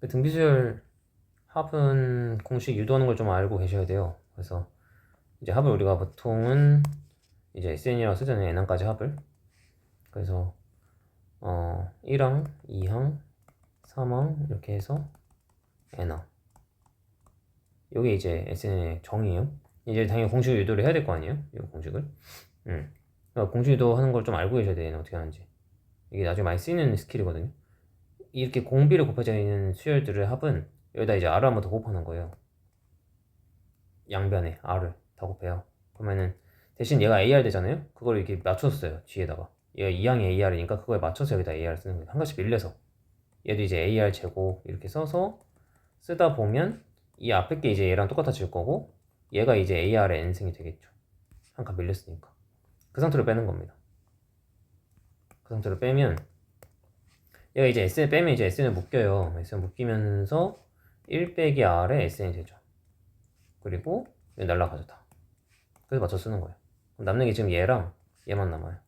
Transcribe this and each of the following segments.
그 등비수열 합은 공식 유도하는 걸 좀 알고 계셔야 돼요. 그래서 이제 합을 우리가 보통은 이제 SN이라고 쓰잖아요. n항까지 합을. 그래서 1항, 2항, 3항 이렇게 해서 n항. 요게 이제 SN의 정의예요. 이제 당연히 공식 유도를 해야 될 거 아니에요? 이 공식을. 그러니까 공식 유도 하는 걸 좀 알고 계셔야 돼요. 어떻게 하는지. 이게 나중에 많이 쓰이는 스킬이거든요. 이렇게 공비를 곱해져 있는 수열들의 합은 여기다 이제 r을 한 번 더 곱하는 거예요. 양변에 r을 다 곱해요. 그러면은 대신 얘가 AR 되잖아요. 그걸 이렇게 맞췄어요. 뒤에다가 얘가 2항이 AR이니까 그거에 맞춰서 여기다 AR 쓰는 거예요. 한 가지 밀려서 얘도 이제 AR 제곱 이렇게 써서 쓰다 보면 이 앞에 게 이제 얘랑 똑같아질 거고 얘가 이제 AR의 n승이 되겠죠. 한 칸 밀렸으니까 그 상태로 빼는 겁니다. 그 상태로 빼면 얘가 이제 SN 빼면 이제 SN을 묶여요. SN 묶이면서 1 빼기 R에 SN이 되죠. 그리고 날라가죠 다. 그래서 맞춰 쓰는 거예요. 남는 게 지금 얘랑 얘만 남아요.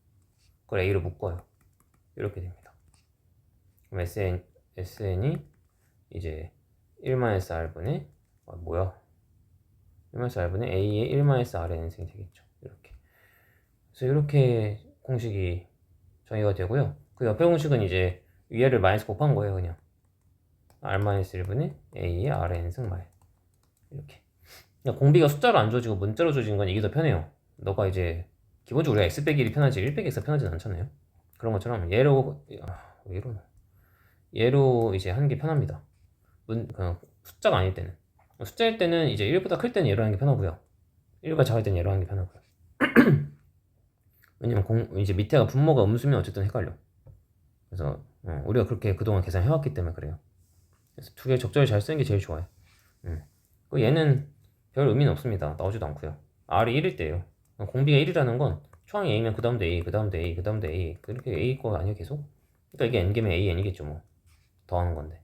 그걸 A로 묶어요. 이렇게 됩니다. 그럼 SN이 이제 1-R분의 뭐야? 1-R분의 A의 1-R의 n승이 되겠죠. 이렇게. 그래서 이렇게 공식이 정의가 되고요. 그 옆에 공식은 이제 위에를 마이너스 곱한 거예요. 그냥 R-1분의 A의 R의 n승 말 이렇게. 그냥 공비가 숫자로 안 줘지고 문자로 줘지는 건 이게 더 편해요. 너가 이제 기본적으로 우리가 x 빼기 1이 편하지 1 빼기 x가 편하진 않잖아요. 그런 것처럼 얘로 이제 하는 게 편합니다. 그냥 숫자가 아닐 때는. 숫자일 때는 이제 1보다 클 때는 얘로 하는 게 편하고요. 1보다 작을 때는 얘로 하는 게 편하고요. 왜냐면 이제 밑에가 분모가 음수면 어쨌든 헷갈려. 그래서 우리가 그렇게 그동안 계산해왔기 때문에 그래요. 그래서 두 개 적절히 잘 쓰는 게 제일 좋아요. 그 얘는 별 의미는 없습니다. 나오지도 않고요. R이 1일 때예요. 공비가 1이라는 건 초항이 A면 그 다음도 A, 그 다음도 A, 그 다음도 A 그렇게 A 거 아니에요 계속? 그러니까 이게 n개면 A, n이겠죠 뭐. 더하는 건데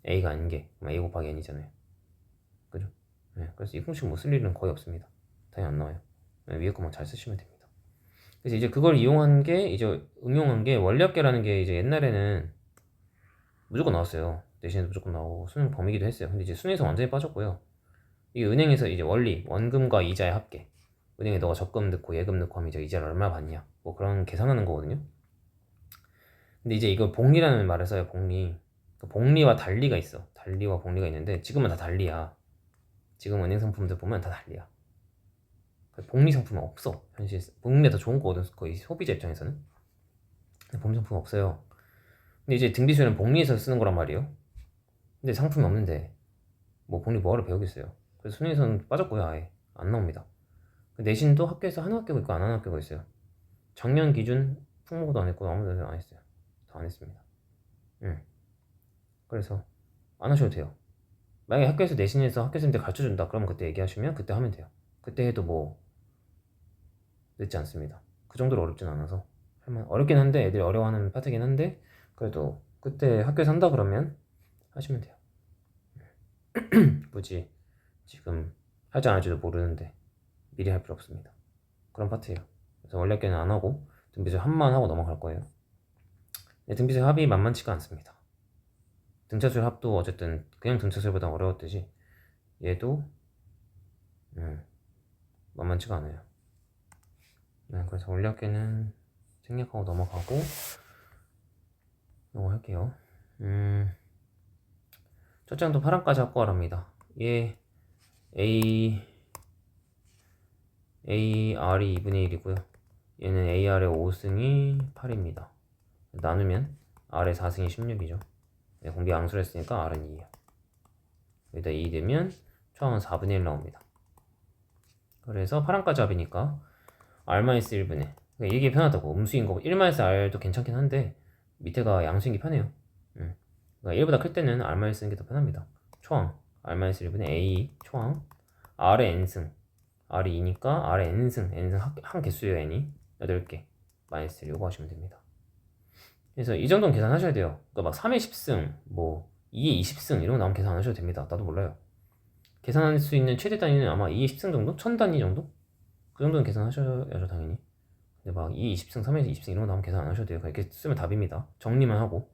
A가 n개, 그럼 A 곱하기 n이잖아요. 그죠? 네, 그래서 이 공식 못 쓸 일은 거의 없습니다. 당연히 안 나와요. 네, 위에 거만 잘 쓰시면 됩니다. 그래서 이제 그걸 이용한 게 이제 응용한 게 원리합계라는 게 이제 옛날에는 무조건 나왔어요. 대신에 무조건 나오고 수능 범위기도 했어요. 근데 이제 수능에서 완전히 빠졌고요. 이게 은행에서 이제 원리 원금과 이자의 합계. 은행에 너가 적금 넣고 예금 넣고 하면 이제 이자를 얼마 받냐. 뭐 그런 계산하는 거거든요. 근데 이제 이걸 복리라는 말을 써요. 복리. 그 복리와 달리가 있어. 달리와 복리가 있는데 지금은 다 달리야. 지금 은행 상품들 보면 다 달리야. 복리 상품은 없어. 현실 복리가 더 좋은 거거든. 거의 소비자 입장에서는. 근데 복리 상품은 없어요. 근데 이제 등비수는 복리에서 쓰는 거란 말이에요. 근데 상품이 없는데 뭐 복리 뭐하러 배우겠어요. 그래서 수능에서는 빠졌고요. 아예 안 나옵니다. 내신도 학교에서 하는 학교가 있고 안 하는 학교가 있어요. 작년 기준 풍모도 안 했고 아무 데도 안 했어요. 다 안 했습니다. 그래서 안 하셔도 돼요. 만약에 학교에서 내신에서 학교생들 가르쳐준다 그러면 그때 얘기하시면 그때 하면 돼요. 그때 해도 뭐 늦지 않습니다. 그 정도로 어렵진 않아서 어렵긴 한데 애들이 어려워하는 파트긴 한데 그래도 그때 학교에서 한다 그러면 하시면 돼요. 굳이 지금 할지 안 할지도 모르는데 미리 할 필요 없습니다. 그런 파트예요. 그래서 원래 학교는 안 하고 등비수 합만 하고 넘어갈 거예요. 네, 등비수 합이 만만치가 않습니다. 등차수열 합도 어쨌든 그냥 등차수열보다 어려웠듯이 얘도 만만치가 않아요. 네, 그래서 원래 학교는 생략하고 넘어가고 이거 할게요. 첫 장도 8항까지 합고하랍니다. 얘 AR이 2분의 1이고요. 얘는 AR의 5승이 8입니다. 나누면 R의 4승이 16이죠. 공비 앙수를 했으니까 R은 2예요. 여기다 2 되면 초항은 4분의 1 나옵니다. 그래서 8항까지 합이니까 R-1분의 그러니까 이게 편하다고. 음수인 거고 1-R도 괜찮긴 한데 밑에가 양수인 게 편해요. 그러니까 1보다 클 때는 R- 쓰는 게 더 편합니다. 초항 R-1분의 A 초항 R의 n승 R이 2니까 R의 n승 한 개수예요. n이 8개 마이너스 1 요거 하시면 됩니다. 그래서 이 정도는 계산하셔야 돼요. 그러니까 막 3의 10승 뭐 2의 20승 이런 거 나오면 계산 안 하셔도 됩니다. 나도 몰라요. 계산할 수 있는 최대 단위는 아마 2의 10승 정도? 1000단위 정도? 그 정도는 계산하셔야죠 당연히. 근데 막 2의 20승, 3의 20승 이런 거 나오면 계산 안 하셔도 돼요. 이렇게 쓰면 답입니다. 정리만 하고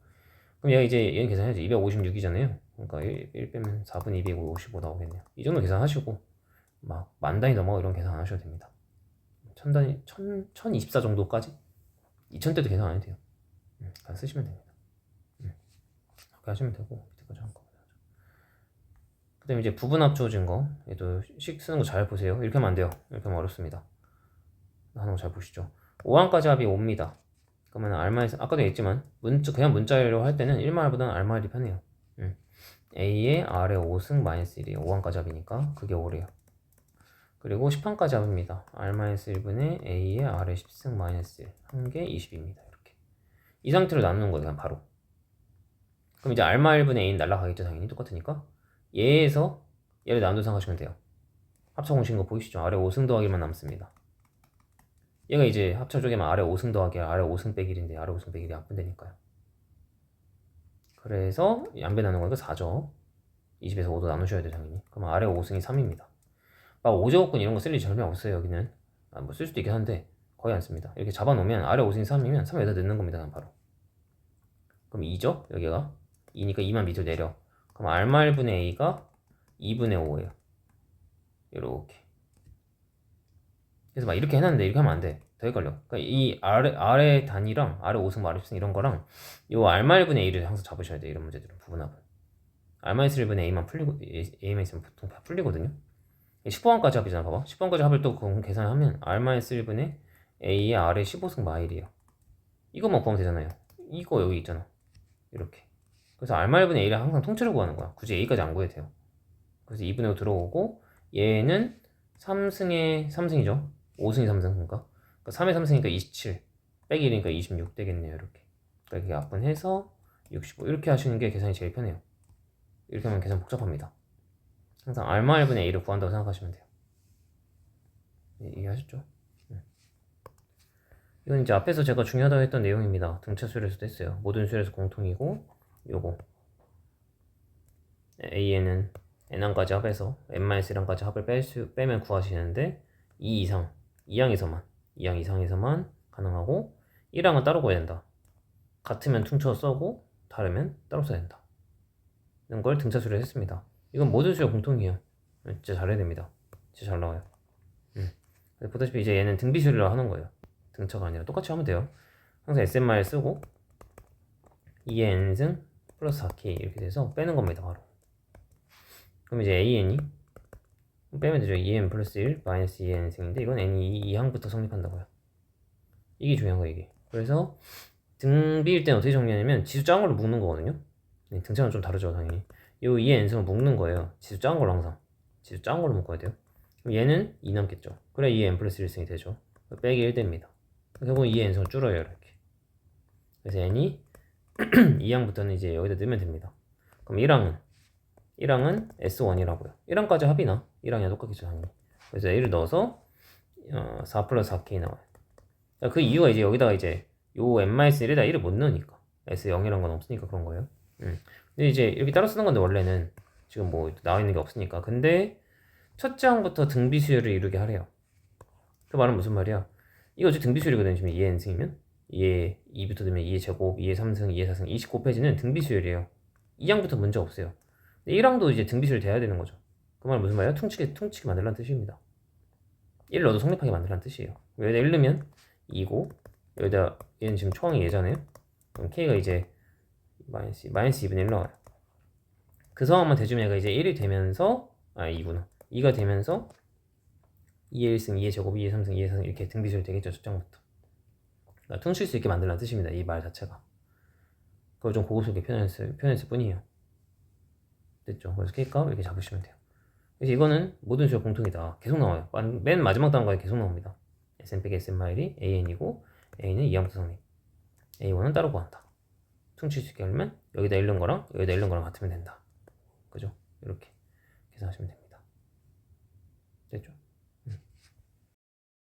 그럼 얘가 이제 얘는 계산해야지. 256이잖아요. 그러니까 1 빼면 4분 255 나오겠네요. 이 정도 계산하시고 막 만 단위 넘어가 이런 계산 안 하셔도 됩니다. 1000단위 1024 정도까지 2000대도 계산 안 해도 돼요. 그냥 쓰시면 됩니다. 그렇게 하시면 되고 밑에까지 한 거. 그 다음에 이제 부분합 주어진 거 얘도 식 쓰는 거 잘 보세요. 이렇게 하면 안 돼요. 이렇게 하면 어렵습니다. 하는 거 잘 보시죠. 5항까지 합이 5입니다. 그러면 R마이너스 아까도 얘기했지만 그냥 문자로 할 때는 1마일보다는 R마일이 편해요. A의 R의 5승 마이너스 1이에요. 5항까지 합이니까 그게 5래요. 그리고 10항까지 합입니다. R-1분의 A의 R의 10승 마이너스 1 한 개 20입니다. 이렇게 이 상태로 나누는 거예요. 그냥 바로. 그럼 이제 R-1분의 A는 날라가겠죠. 당연히 똑같으니까 얘에서 얘를 나누 생각하시면 돼요. 합쳐 공식인 거 보이시죠? 아래 5승 더하기만 남습니다. 얘가 이제 합쳐주기만 아래 5승 더하기 아래 5승 빼기 1인데 아래 5승 빼기 1이 약분되니까요. 그래서 양배 나누는 거니까 4죠. 20에서 5도 나누셔야 돼요. 당연히. 그럼 아래 5승이 3입니다. 막 5제곱근 이런 거 쓸 일이 전혀 없어요. 여기는 뭐 쓸 수도 있긴 한데 거의 안 씁니다. 이렇게 잡아놓으면 아래 5승이 3이면 3 여기다 넣는 겁니다. 바로. 그럼 2죠? 여기가 2니까 2만 밑으로 내려. 그럼 R말분의 A가 2분의 5예요. 이렇게. 그래서 막 이렇게 해놨는데 이렇게 하면 안 돼. 더 헷갈려. 그러니까 이 아래 단위랑 아래 5승 아래 10승 이런 거랑 요 R-1분의 A를 항상 잡으셔야 돼. 이런 문제들은 부분합은. R-1분의 A만 풀리고 A만 있으면 보통 다 풀리거든요. 10번까지 합이잖아. 봐봐. 10번까지 합을 또 계산하면 R-1분의 A의 R의 15승 마일이에요. 이것만 구하면 되잖아요. 이거 여기 있잖아. 이렇게. 그래서 R-1분의 A를 항상 통째로 구하는 거야. 굳이 A까지 안 구해도 돼요. 그래서 2분의 5 들어오고 얘는 3승에 3승이죠. 5승이 3승 그러니까 3에 3승이니까 27 빼기 1이니까 26 되겠네요. 이렇게. 그러니까 이렇게 약분해서 65 이렇게 하시는 게 계산이 제일 편해요. 이렇게 하면 계산 복잡합니다. 항상 R-1분의 A를 구한다고 생각하시면 돼요. 이해하셨죠? 이건 이제 앞에서 제가 중요하다고 했던 내용입니다. 등차 수열에서도 했어요. 모든 수열에서 공통이고 요거 A에는 N항까지 합해서 N-1항까지 합을 빼면 구하시는데 2 이상 2항 이상에서만 가능하고 1항은 따로 구해야 된다. 같으면 퉁쳐 써고 다르면 따로 써야 된다. 이런 걸 등차 수열에 했습니다. 이건 모든 수열 공통이에요. 진짜 잘해야 됩니다. 진짜 잘 나와요. 보다시피 이제 얘는 등비 수열이라고 하는 거예요. 등차가 아니라 똑같이 하면 돼요. 항상 SMR 쓰고 2의 N승 플러스 4K 이렇게 돼서 빼는 겁니다. 바로. 그럼 이제 AN이 빼면 되죠. 2n 플러스 1 마이너스 2n승인데 이건 n이 2항부터 성립한다고요. 이게 중요한 거예요. 이게. 그래서 등비일 때는 어떻게 정리하냐면 지수 작은 걸로 묶는 거거든요. 네, 등차는 좀 다르죠. 당연히 이 2n승을 묶는 거예요. 지수 작은 걸로 항상 지수 작은 걸로 묶어야 돼요. 그럼 얘는 2 남겠죠. 그래 2n 플러스 1승이 되죠. 빼기 1 됩니다. 결국은 2n승을 줄어요. 이렇게. 그래서 n이 2항부터는 이제 여기다 넣으면 됩니다. 그럼 1항은 S1이라고요. 1항까지 합이나 1항이랑 똑같겠죠. 당연히. 그래서 A를 넣어서 4 플러스 4K 나와요. 그 이유가 이제 여기다가 이제 요 n-1에다 1을 못 넣으니까 S0이란 건 없으니까 그런 거예요. 근데 이제 이렇게 따로 쓰는 건데 원래는 지금 뭐 나와 있는 게 없으니까. 근데 첫째 항부터 등비 수열을 이루게 하래요. 그 말은 무슨 말이야? 이거 어차피 등비 수열이거든요. 지금 2의 n승이면 2의 2부터 되면 2의 제곱, 2의 3승, 2의 4승 29페이지는 등비 수열이에요. 2항부터 문제 없어요. 1항도 이제 등비수열이 돼야 되는 거죠. 그 말은 무슨 말이야? 퉁치게 만들라는 뜻입니다. 1 넣어도 성립하게 만들라는 뜻이에요. 여기다 1 넣으면 2고 여기다 얘는 지금 초항이 얘잖아요. 그럼 K가 이제 마이너스 2분의 1 나와요. 그 상황만 대주면 얘가 이제 1이 되면서 2구나 2가 되면서 2의 1승, 2의 제곱, 2의 3승, 2의 4승 이렇게 등비수열이 되겠죠. 첫 장부터. 그러니까 퉁칠 수 있게 만들라는 뜻입니다. 이 말 자체가. 그걸 좀 고급스럽게 표현했을 뿐이에요. 됐죠? 그래서 K값 이렇게 잡으시면 돼요. 그래서 이거는 모든 수열 공통이다. 계속 나와요. 맨 마지막 단과에 계속 나옵니다. SM 빼기 SM 마일이 AN이고 A는 2항부터 성립. A1은 따로 구한다. 퉁칠 수 있게 하려면 여기다 1 넣은 거랑 여기다 1 넣은 거랑 같으면 된다. 그죠? 이렇게 계산하시면 됩니다. 됐죠?